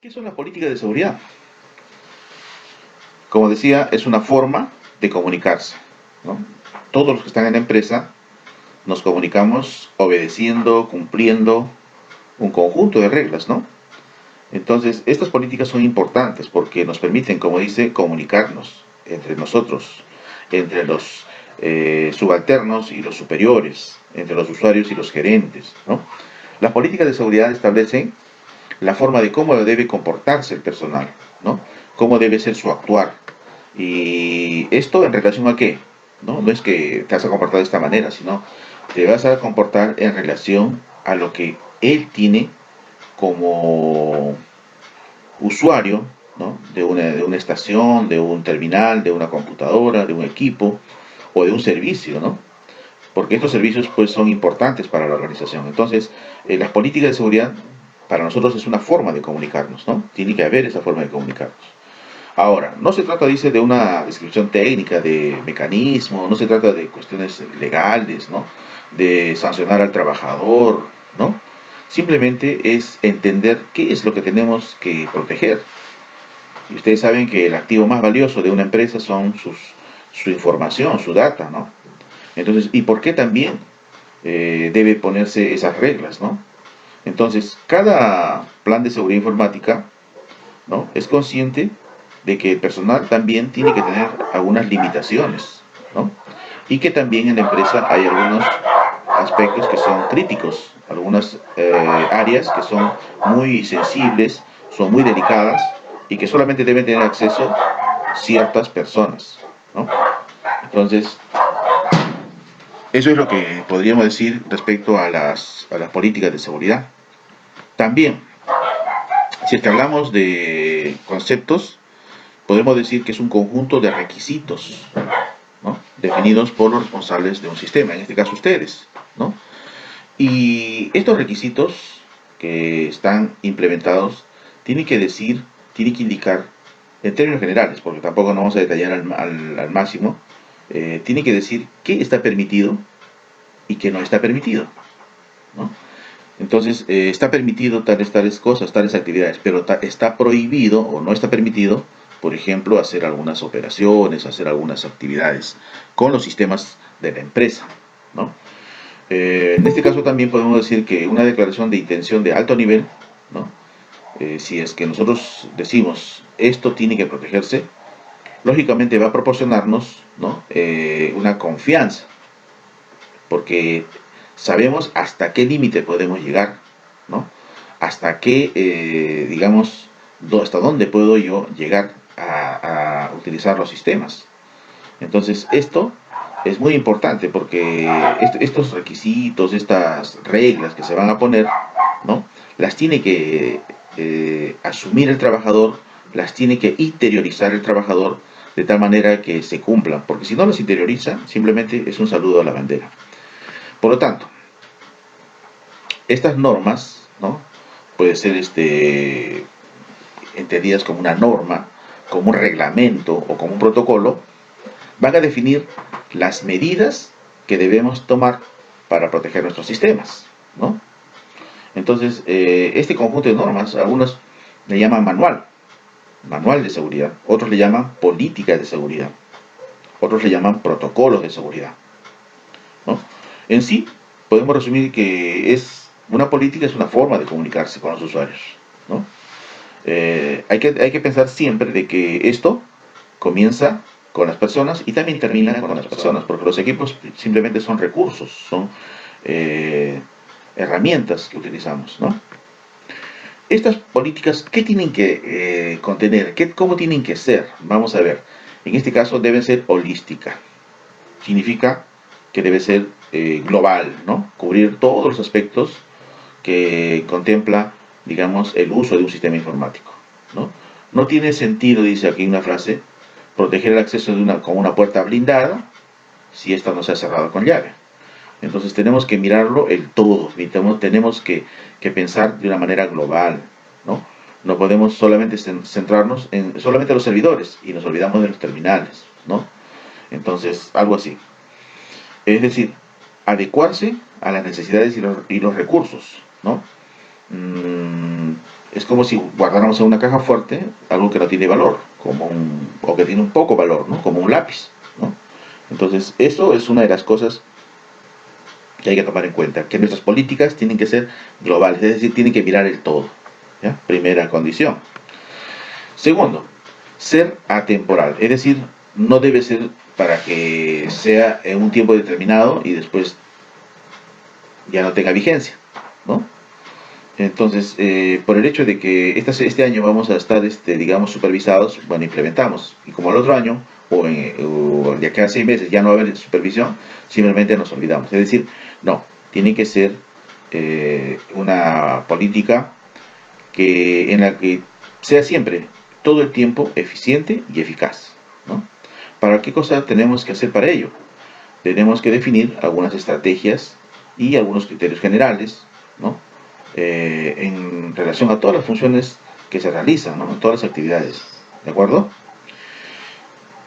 ¿Qué son las políticas de seguridad? Como decía, es una forma de comunicarse, ¿no? Todos los que están en la empresa nos comunicamos obedeciendo, cumpliendo un conjunto de reglas, ¿no? Entonces, estas políticas son importantes porque nos permiten, como dice, comunicarnos entre nosotros, entre los subalternos y los superiores, entre los usuarios y los gerentes, ¿no? Las políticas de seguridad establecen la forma de cómo debe comportarse el personal, ¿no? Cómo debe ser su actuar. Y esto en relación a qué, ¿no? No es que te vas a comportar de esta manera, sino te vas a comportar en relación a lo que él tiene como usuario, ¿no? De una estación, de un terminal, de una computadora, de un equipo o de un servicio, ¿no? Porque estos servicios pues son importantes para la organización. Entonces, las políticas de seguridad para nosotros es una forma de comunicarnos, ¿no? Tiene que haber esa forma de comunicarnos. Ahora, no se trata, dice, de una descripción técnica, de mecanismo, no se trata de cuestiones legales, ¿no? De sancionar al trabajador, ¿no? Simplemente es entender qué es lo que tenemos que proteger. Y ustedes saben que el activo más valioso de una empresa son su información, su data, ¿no? Entonces, ¿y por qué también debe ponerse esas reglas, ¿no? Entonces, cada plan de seguridad informática, ¿no? Es consciente de que el personal también tiene que tener algunas limitaciones, ¿no? Y que también en la empresa hay algunos aspectos que son críticos, algunas áreas que son muy sensibles, son muy delicadas y que solamente deben tener acceso ciertas personas, ¿no? Entonces, eso es lo que podríamos decir respecto a las políticas de seguridad. También, si es que hablamos de conceptos, podemos decir que es un conjunto de requisitos, ¿no? Definidos por los responsables de un sistema, en este caso ustedes, ¿no? Y estos requisitos que están implementados tienen que decir, tienen que indicar, en términos generales, porque tampoco nos vamos a detallar al máximo, tiene que decir qué está permitido y qué no está permitido, ¿no? Entonces, está permitido tales cosas, tales actividades, pero está prohibido o no está permitido, por ejemplo, hacer algunas operaciones, hacer algunas actividades con los sistemas de la empresa, ¿no? En este caso también podemos decir que una declaración de intención de alto nivel, ¿no? Si es que nosotros decimos esto tiene que protegerse, lógicamente va a proporcionarnos, ¿no? Una confianza, porque sabemos hasta qué límite podemos llegar, ¿no? Hasta qué, digamos, hasta dónde puedo yo llegar a utilizar los sistemas. Entonces, esto es muy importante porque estos requisitos, estas reglas que se van a poner, ¿no? Las tiene que asumir el trabajador, las tiene que interiorizar el trabajador de tal manera que se cumplan, porque si no las interioriza, simplemente es un saludo a la bandera. Por lo tanto, estas normas, ¿no? Puede ser entendidas como una norma, como un reglamento o como un protocolo, van a definir las medidas que debemos tomar para proteger nuestros sistemas, ¿no? Entonces, este conjunto de normas, algunos le llaman manual de seguridad, otros le llaman política de seguridad, otros le llaman protocolos de seguridad, ¿no? En sí, podemos resumir que una política es una forma de comunicarse con los usuarios, ¿no? Hay que pensar siempre de que esto comienza con las personas y también termina con las personas, porque los equipos simplemente son recursos, son eh, herramientas que utilizamos, ¿no? Estas políticas, ¿qué tienen que contener? ¿Cómo tienen que ser? Vamos a ver. En este caso deben ser holística. Significa que debe ser global, ¿no? Cubrir todos los aspectos que contempla, digamos, el uso de un sistema informático, ¿no? No tiene sentido, dice aquí una frase, proteger el acceso con una puerta blindada si esta no se ha cerrado con llave. Entonces tenemos que mirarlo el todo, tenemos que pensar de una manera global, ¿no? No podemos solamente centrarnos en solamente los servidores y nos olvidamos de los terminales, ¿no? Entonces, algo así. Es decir, adecuarse a las necesidades y los recursos, ¿no? Mm, es como si guardáramos en una caja fuerte algo que no tiene valor, o que tiene un poco valor, ¿no? Como un lápiz, ¿no? Entonces, eso es una de las cosas que hay que tomar en cuenta, que nuestras políticas tienen que ser globales, es decir, tienen que mirar el todo, ¿ya? Primera condición. Segundo, ser atemporal, es decir, no debe ser para que sea en un tiempo determinado y después ya no tenga vigencia, ¿no? Entonces, por el hecho de que este año vamos a estar, digamos, supervisados, bueno, implementamos. Y como el otro año, o de acá a 6 meses, ya no va a haber supervisión, simplemente nos olvidamos. Es decir, no, tiene que ser una política en la que sea siempre, todo el tiempo, eficiente y eficaz, ¿no? ¿Para qué cosa tenemos que hacer para ello? Tenemos que definir algunas estrategias y algunos criterios generales, ¿no? En relación a todas las funciones que se realizan, ¿no? En todas las actividades, ¿de acuerdo?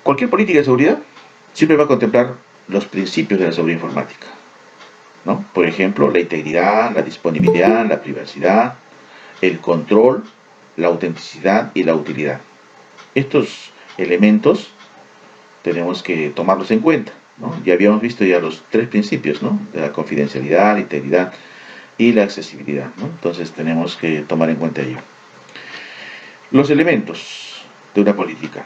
Cualquier política de seguridad siempre va a contemplar los principios de la seguridad informática, ¿no? Por ejemplo, la integridad, la disponibilidad, la privacidad, el control, la autenticidad y la utilidad. Estos elementos tenemos que tomarlos en cuenta, ¿no? Ya habíamos visto ya los 3 principios, ¿no? De la confidencialidad, la integridad y la accesibilidad, ¿no? Entonces tenemos que tomar en cuenta ello. Los elementos de una política.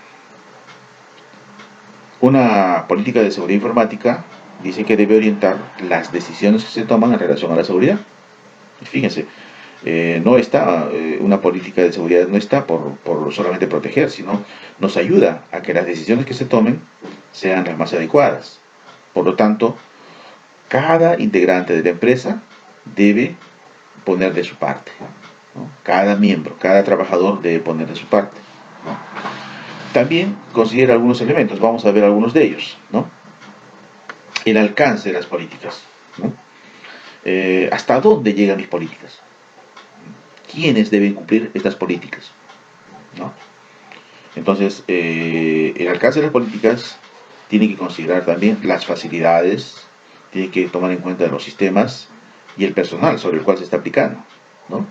Una política de seguridad informática dice que debe orientar las decisiones que se toman en relación a la seguridad. Fíjense, no está, una política de seguridad no está por solamente proteger, sino nos ayuda a que las decisiones que se tomen sean las más adecuadas. Por lo tanto, cada integrante de la empresa debe poner de su parte, ¿no? Cada miembro, cada trabajador debe poner de su parte, ¿no? También considera algunos elementos, vamos a ver algunos de ellos, ¿no? El alcance de las políticas, ¿no? ¿Hasta dónde llegan mis políticas? ¿Quiénes deben cumplir estas políticas? ¿No? Entonces, el alcance de las políticas tiene que considerar también las facilidades, tiene que tomar en cuenta los sistemas y el personal sobre el cual se está aplicando, ¿no?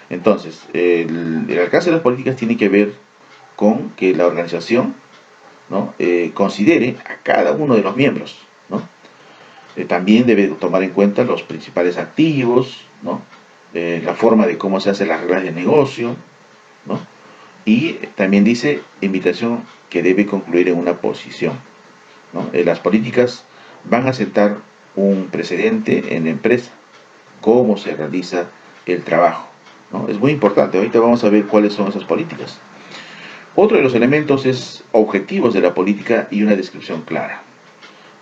Entonces, el alcance de las políticas tiene que ver con que la organización, ¿no? Considere a cada uno de los miembros, ¿no? También debe tomar en cuenta los principales activos, ¿no? La forma de cómo se hacen las reglas de negocio, ¿no? Y también dice invitación que debe concluir en una posición, ¿no? Las políticas van a sentar un precedente en la empresa, cómo se realiza el trabajo, ¿no? Es muy importante, ahorita vamos a ver cuáles son esas políticas. Otro de los elementos es objetivos de la política y una descripción clara.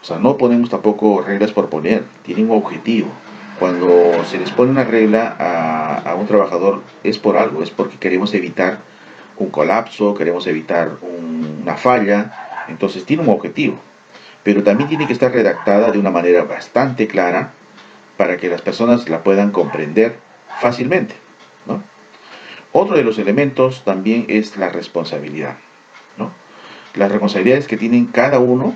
O sea, no ponemos tampoco reglas por poner, tienen un objetivo. Cuando se les pone una regla a un trabajador es por algo, es porque queremos evitar un colapso, queremos evitar una falla, entonces tiene un objetivo. Pero también tiene que estar redactada de una manera bastante clara para que las personas la puedan comprender fácilmente, ¿no? Otro de los elementos también es la responsabilidad, ¿no? Las responsabilidades que tienen cada uno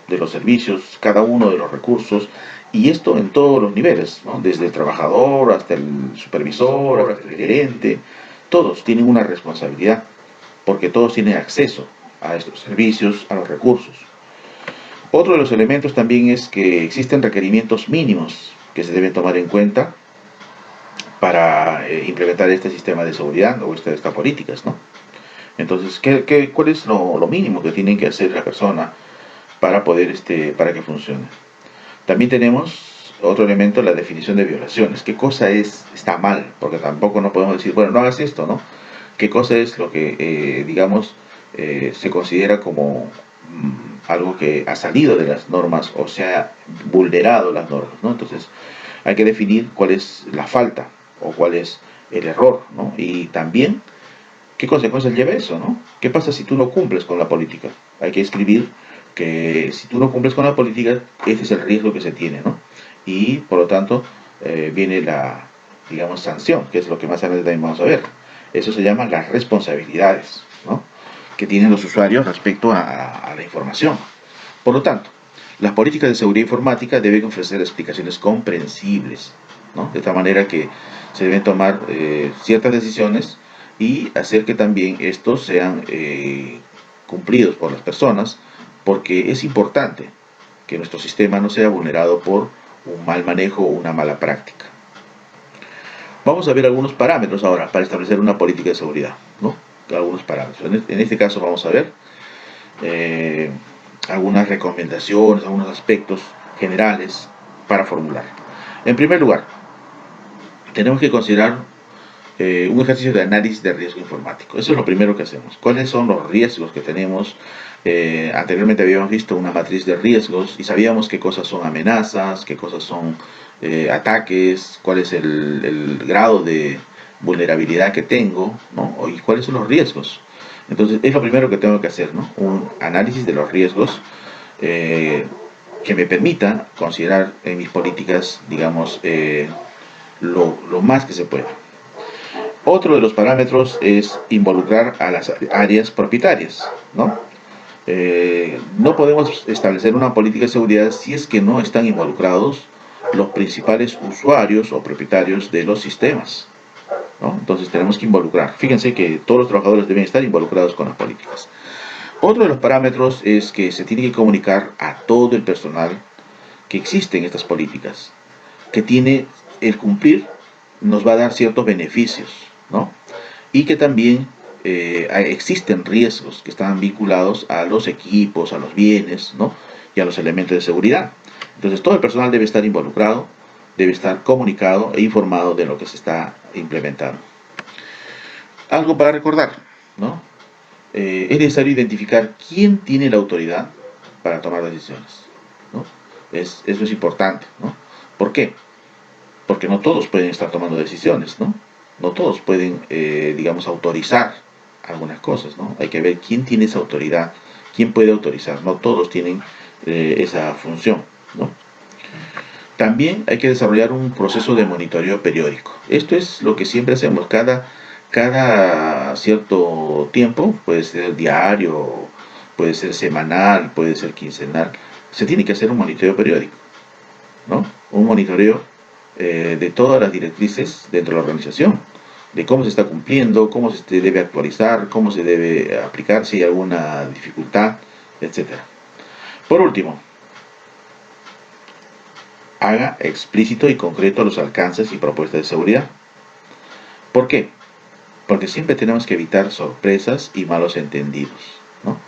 de los servicios, cada uno de los recursos, y esto en todos los niveles, ¿no? Desde el trabajador hasta el supervisor, hasta el gerente, todos tienen una responsabilidad, porque todos tienen acceso a estos servicios, a los recursos. Otro de los elementos también es que existen requerimientos mínimos que se deben tomar en cuenta para implementar este sistema de seguridad o estas políticas, ¿no? Entonces, ¿cuál es lo mínimo que tiene que hacer la persona para poder, para que funcione? También tenemos otro elemento, la definición de violaciones. ¿Qué cosa está mal? Porque tampoco no podemos decir, bueno, no hagas esto, ¿no? ¿Qué cosa es lo que, digamos, se considera como algo que ha salido de las normas o se ha vulnerado las normas, ¿no? Entonces, hay que definir cuál es la falta o cuál es el error, ¿no? Y también, ¿qué consecuencias lleva eso, no? ¿Qué pasa si tú no cumples con la política? Hay que escribir que si tú no cumples con la política, ese es el riesgo que se tiene, ¿no? Y, por lo tanto, viene la, digamos, sanción, que es lo que más adelante también vamos a ver. Eso se llama las responsabilidades, ¿no? Que tienen los usuarios respecto a la información. Por lo tanto, las políticas de seguridad informática deben ofrecer explicaciones comprensibles, ¿no? De tal manera que se deben tomar ciertas decisiones y hacer que también estos sean cumplidos por las personas, porque es importante que nuestro sistema no sea vulnerado por un mal manejo o una mala práctica. Vamos a ver algunos parámetros ahora para establecer una política de seguridad, ¿no? Algunos parámetros. En este caso vamos a ver eh, algunas recomendaciones, algunos aspectos generales para formular. En primer lugar, tenemos que considerar un ejercicio de análisis de riesgo informático. Eso es lo primero que hacemos. ¿Cuáles son los riesgos que tenemos? Anteriormente habíamos visto una matriz de riesgos y sabíamos qué cosas son amenazas, qué cosas son ataques, cuál es el grado de vulnerabilidad que tengo, ¿no? Y cuáles son los riesgos. Entonces es lo primero que tengo que hacer, ¿no? Un análisis de los riesgos que me permita considerar en mis políticas, digamos, lo más que se pueda. Otro de los parámetros es involucrar a las áreas propietarias, ¿no? No podemos establecer una política de seguridad si es que no están involucrados los principales usuarios o propietarios de los sistemas, ¿no? Entonces tenemos que involucrar. Fíjense que todos los trabajadores deben estar involucrados con las políticas. Otro de los parámetros es que se tiene que comunicar a todo el personal que existe en estas políticas, que tiene el cumplir nos va a dar ciertos beneficios, ¿no? Y que también existen riesgos que están vinculados a los equipos, a los bienes, ¿no? Y a los elementos de seguridad. Entonces todo el personal debe estar involucrado, debe estar comunicado e informado de lo que se está implementando. Algo para recordar, ¿no? Es necesario identificar quién tiene la autoridad para tomar decisiones, ¿no? Eso es importante, ¿no? ¿Por qué? Porque no todos pueden estar tomando decisiones, ¿no? No todos pueden, digamos, autorizar algunas cosas, ¿no? Hay que ver quién tiene esa autoridad, quién puede autorizar. No todos tienen esa función, ¿no? También hay que desarrollar un proceso de monitoreo periódico. Esto es lo que siempre hacemos. Cada cierto tiempo, puede ser diario, puede ser semanal, puede ser quincenal, se tiene que hacer un monitoreo periódico, ¿no? Un monitoreo de todas las directrices dentro de la organización, de cómo se está cumpliendo, cómo se debe actualizar, cómo se debe aplicar, si hay alguna dificultad, etcétera. Por último, haga explícito y concreto los alcances y propuestas de seguridad. ¿Por qué? Porque siempre tenemos que evitar sorpresas y malos entendidos, ¿no?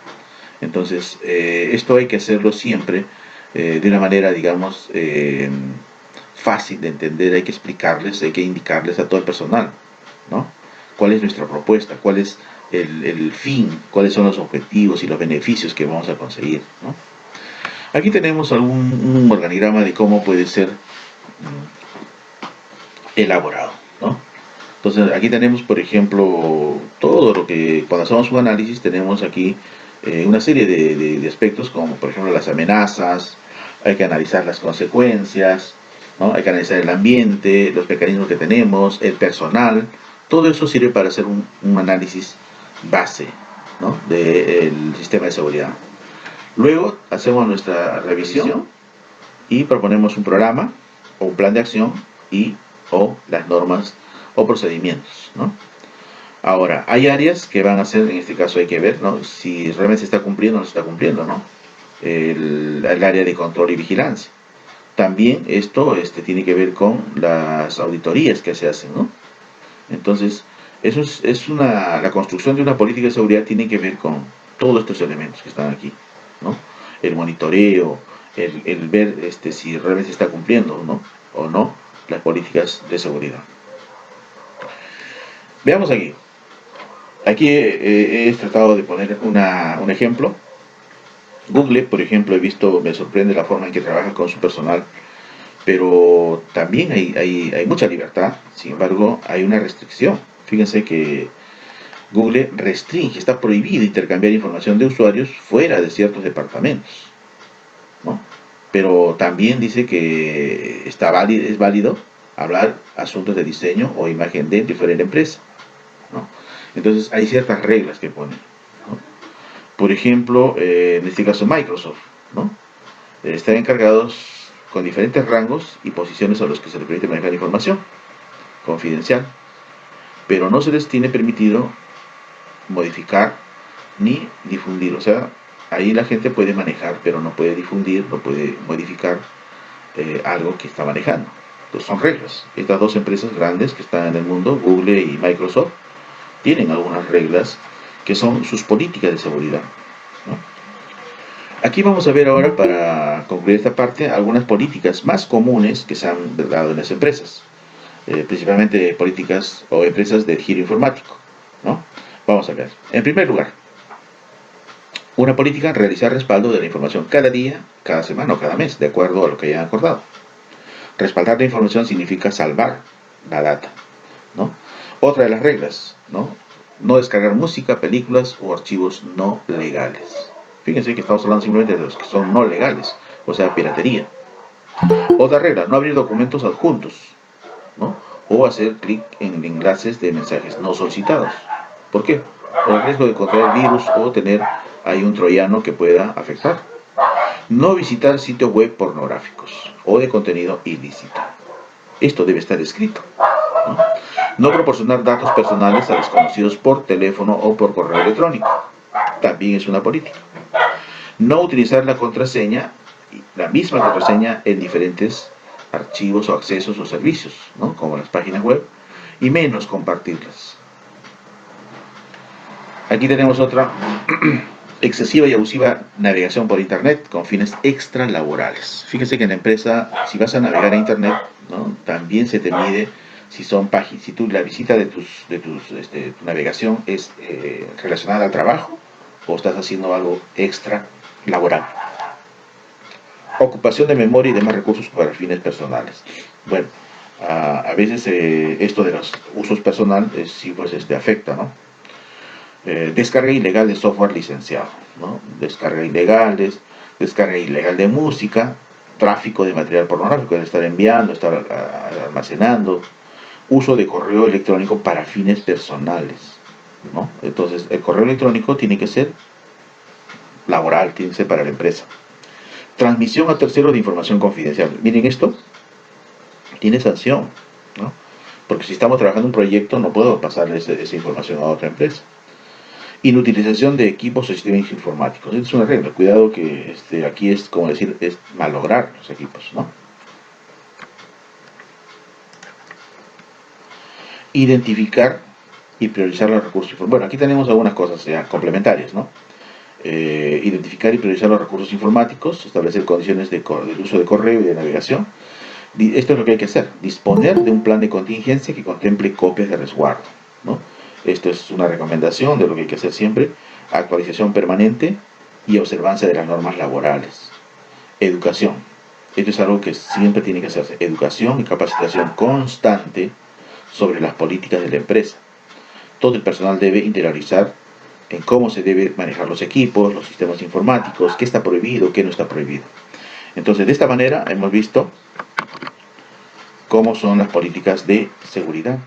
Entonces, esto hay que hacerlo siempre de una manera, digamos, fácil de entender. Hay que explicarles, hay que indicarles a todo el personal, ¿no? ¿Cuál es nuestra propuesta? ¿Cuál es el fin? ¿Cuáles son los objetivos y los beneficios que vamos a conseguir, ¿no? Aquí tenemos un organigrama de cómo puede ser elaborado, ¿no? Entonces aquí tenemos, por ejemplo, todo lo que cuando hacemos un análisis tenemos aquí una serie de aspectos como por ejemplo las amenazas, hay que analizar las consecuencias, ¿no? Hay que analizar el ambiente, los mecanismos que tenemos, el personal, todo eso sirve para hacer un análisis base, ¿no? Del sistema de seguridad. Luego hacemos nuestra revisión y proponemos un programa o un plan de acción y o las normas o procedimientos, ¿no? Ahora, hay áreas que van a ser, en este caso hay que ver, ¿no? Si realmente se está cumpliendo o no se está cumpliendo, ¿no? El área de control y vigilancia. También esto tiene que ver con las auditorías que se hacen, ¿no? Entonces, eso la construcción de una política de seguridad tiene que ver con todos estos elementos que están aquí, ¿no? El monitoreo, el ver si realmente se está cumpliendo, ¿no? O no las políticas de seguridad. Veamos aquí. Aquí he tratado de poner un ejemplo. Google, por ejemplo, he visto, me sorprende la forma en que trabaja con su personal, pero también hay mucha libertad. Sin embargo, hay una restricción. Fíjense que Google restringe, está prohibido intercambiar información de usuarios fuera de ciertos departamentos, ¿no? Pero también dice que es válido hablar asuntos de diseño o imagen dentro y fuera de la empresa, ¿no? Entonces hay ciertas reglas que ponen, ¿no? Por ejemplo, en este caso Microsoft, ¿no? Están encargados con diferentes rangos y posiciones a los que se les permite manejar información. confidencial, pero no se les tiene permitido modificar ni difundir. O sea, ahí la gente puede manejar, pero no puede difundir, no puede modificar algo que está manejando. Entonces son reglas. Estas dos empresas grandes que están en el mundo, Google y Microsoft, tienen algunas reglas que son sus políticas de seguridad, ¿no? Aquí vamos a ver ahora, para concluir esta parte, algunas políticas más comunes que se han dado en las empresas, principalmente políticas o empresas de giro informático, ¿no? Vamos a ver. En primer lugar, una política, realizar respaldo de la información cada día, cada semana o cada mes, de acuerdo a lo que hayan acordado. Respaldar la información significa salvar la data, ¿no? Otra de las reglas, ¿no? No descargar música, películas o archivos no legales. Fíjense que estamos hablando simplemente de los que son no legales, o sea, piratería. Otra regla, no abrir documentos adjuntos, ¿no? O hacer clic en enlaces de mensajes no solicitados. ¿Por qué? Por el riesgo de contraer virus o tener ahí un troyano que pueda afectar. No visitar sitios web pornográficos o de contenido ilícito. Esto debe estar escrito, ¿no? No proporcionar datos personales a desconocidos por teléfono o por correo electrónico. También es una política. No utilizar la contraseña, la misma contraseña, en diferentes archivos o accesos o servicios, ¿no? Como las páginas web, y menos compartirlas. Aquí tenemos otra. Excesiva y abusiva navegación por internet con fines extralaborales. Fíjense que en la empresa, si vas a navegar a internet, ¿no?, también se te mide si son páginas, si tú, la visita de tu navegación es relacionada al trabajo o estás haciendo algo extra laboral. Ocupación de memoria y demás recursos para fines personales. Bueno, a veces esto de los usos personales sí, pues afecta, ¿no? Descarga ilegal de software licenciado, ¿no? Descarga ilegal de música, tráfico de material pornográfico, de estar enviando, estar almacenando, uso de correo electrónico para fines personales, ¿no? Entonces, el correo electrónico tiene que ser laboral, tiene que ser para la empresa. Transmisión a terceros de información confidencial. Miren, esto tiene sanción, ¿no? Porque si estamos trabajando en un proyecto, no puedo pasarle esa información a otra empresa. Inutilización de equipos o sistemas informáticos. Es una regla. Cuidado que aquí es, como decir, es malograr los equipos, ¿no? Identificar y priorizar los recursos informáticos. Bueno, aquí tenemos algunas cosas ya complementarias, ¿no? Identificar y priorizar los recursos informáticos, establecer condiciones del uso de correo y de navegación. Esto es lo que hay que hacer. Disponer de un plan de contingencia que contemple copias de resguardo, ¿no? Esto es una recomendación de lo que hay que hacer siempre. Actualización permanente y observancia de las normas laborales. Educación. Esto es algo que siempre tiene que hacerse. Educación y capacitación constante sobre las políticas de la empresa. Todo el personal debe interiorizar en cómo se debe manejar los equipos, los sistemas informáticos, qué está prohibido, qué no está prohibido. Entonces, de esta manera hemos visto cómo son las políticas de seguridad.